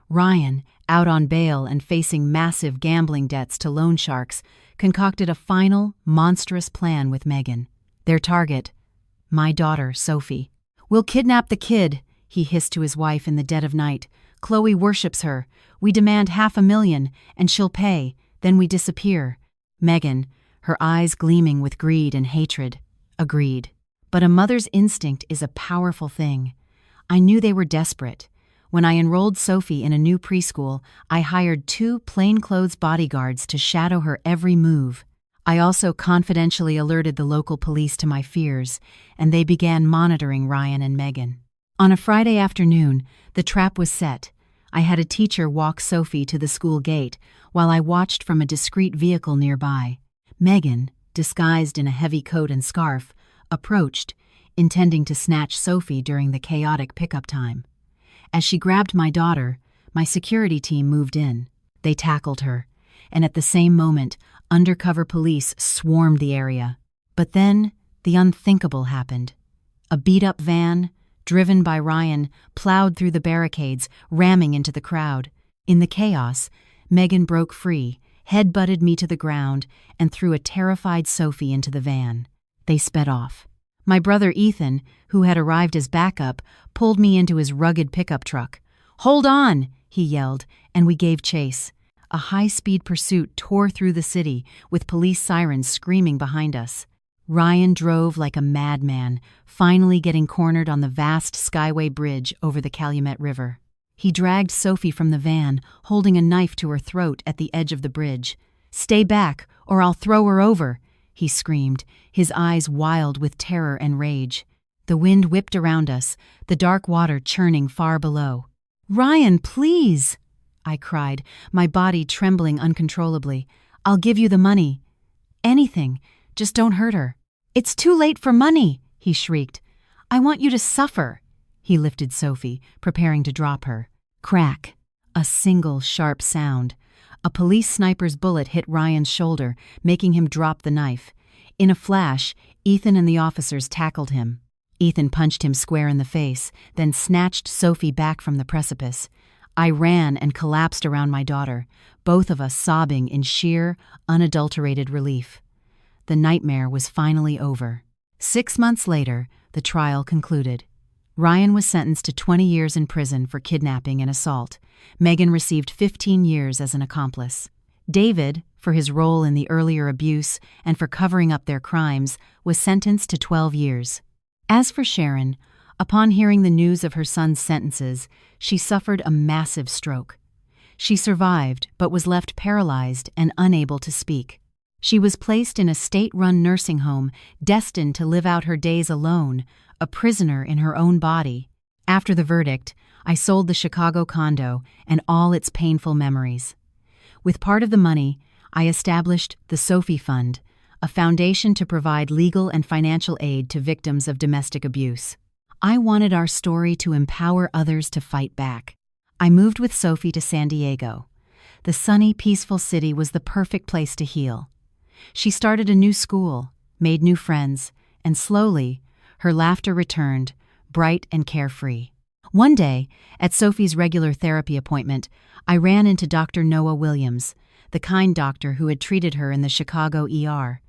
Ryan, out on bail and facing massive gambling debts to loan sharks, concocted a final, monstrous plan with Megan. Their target, my daughter, Sophie. "We'll kidnap the kid," he hissed to his wife in the dead of night. "Chloe worships her. We demand $500,000, and she'll pay. Then we disappear." Megan, her eyes gleaming with greed and hatred, agreed. But a mother's instinct is a powerful thing. I knew they were desperate. When I enrolled Sophie in a new preschool, I hired 2 plainclothes bodyguards to shadow her every move. I also confidentially alerted the local police to my fears, and they began monitoring Ryan and Megan. On a Friday afternoon, the trap was set. I had a teacher walk Sophie to the school gate while I watched from a discreet vehicle nearby. Megan, disguised in a heavy coat and scarf, approached, intending to snatch Sophie during the chaotic pickup time. As she grabbed my daughter, my security team moved in. They tackled her, and at the same moment, undercover police swarmed the area. But then, the unthinkable happened. A beat-up van, driven by Ryan, plowed through the barricades, ramming into the crowd. In the chaos, Megan broke free, head-butted me to the ground, and threw a terrified Sophie into the van. They sped off. My brother Ethan, who had arrived as backup, pulled me into his rugged pickup truck. "Hold on!" he yelled, and we gave chase. A high-speed pursuit tore through the city, with police sirens screaming behind us. Ryan drove like a madman, finally getting cornered on the vast Skyway Bridge over the Calumet River. He dragged Sophie from the van, holding a knife to her throat at the edge of the bridge. "Stay back, or I'll throw her over," he screamed, his eyes wild with terror and rage. The wind whipped around us, the dark water churning far below. "Ryan, please!" I cried, my body trembling uncontrollably. "I'll give you the money. Anything. Just don't hurt her." "It's too late for money," he shrieked. "I want you to suffer." He lifted Sophie, preparing to drop her. Crack. A single sharp sound. A police sniper's bullet hit Ryan's shoulder, making him drop the knife. In a flash, Ethan and the officers tackled him. Ethan punched him square in the face, then snatched Sophie back from the precipice. I ran and collapsed around my daughter, both of us sobbing in sheer, unadulterated relief. The nightmare was finally over. 6 months later, the trial concluded. Ryan was sentenced to 20 years in prison for kidnapping and assault. Megan received 15 years as an accomplice. David, for his role in the earlier abuse and for covering up their crimes, was sentenced to 12 years. As for Sharon, upon hearing the news of her son's sentences, she suffered a massive stroke. She survived, but was left paralyzed and unable to speak. She was placed in a state-run nursing home, destined to live out her days alone, a prisoner in her own body. After the verdict, I sold the Chicago condo and all its painful memories. With part of the money, I established the Sophie Fund, a foundation to provide legal and financial aid to victims of domestic abuse. I wanted our story to empower others to fight back. I moved with Sophie to San Diego. The sunny, peaceful city was the perfect place to heal. She started a new school, made new friends, and slowly, her laughter returned, bright and carefree. One day, at Sophie's regular therapy appointment, I ran into Dr. Noah Williams, the kind doctor who had treated her in the Chicago ER.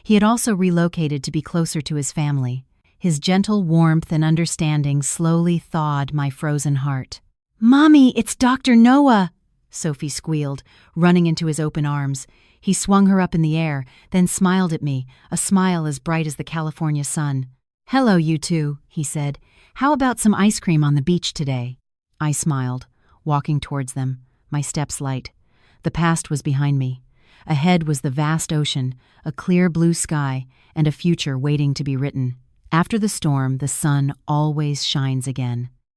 He had also relocated to be closer to his family. His gentle warmth and understanding slowly thawed my frozen heart. "Mommy, it's Dr. Noah!" Sophie squealed, running into his open arms. He swung her up in the air, then smiled at me, a smile as bright as the California sun. "Hello, you two," he said. "How about some ice cream on the beach today?" I smiled, walking towards them, my steps light. The past was behind me. Ahead was the vast ocean, a clear blue sky, and a future waiting to be written. After the storm, the sun always shines again.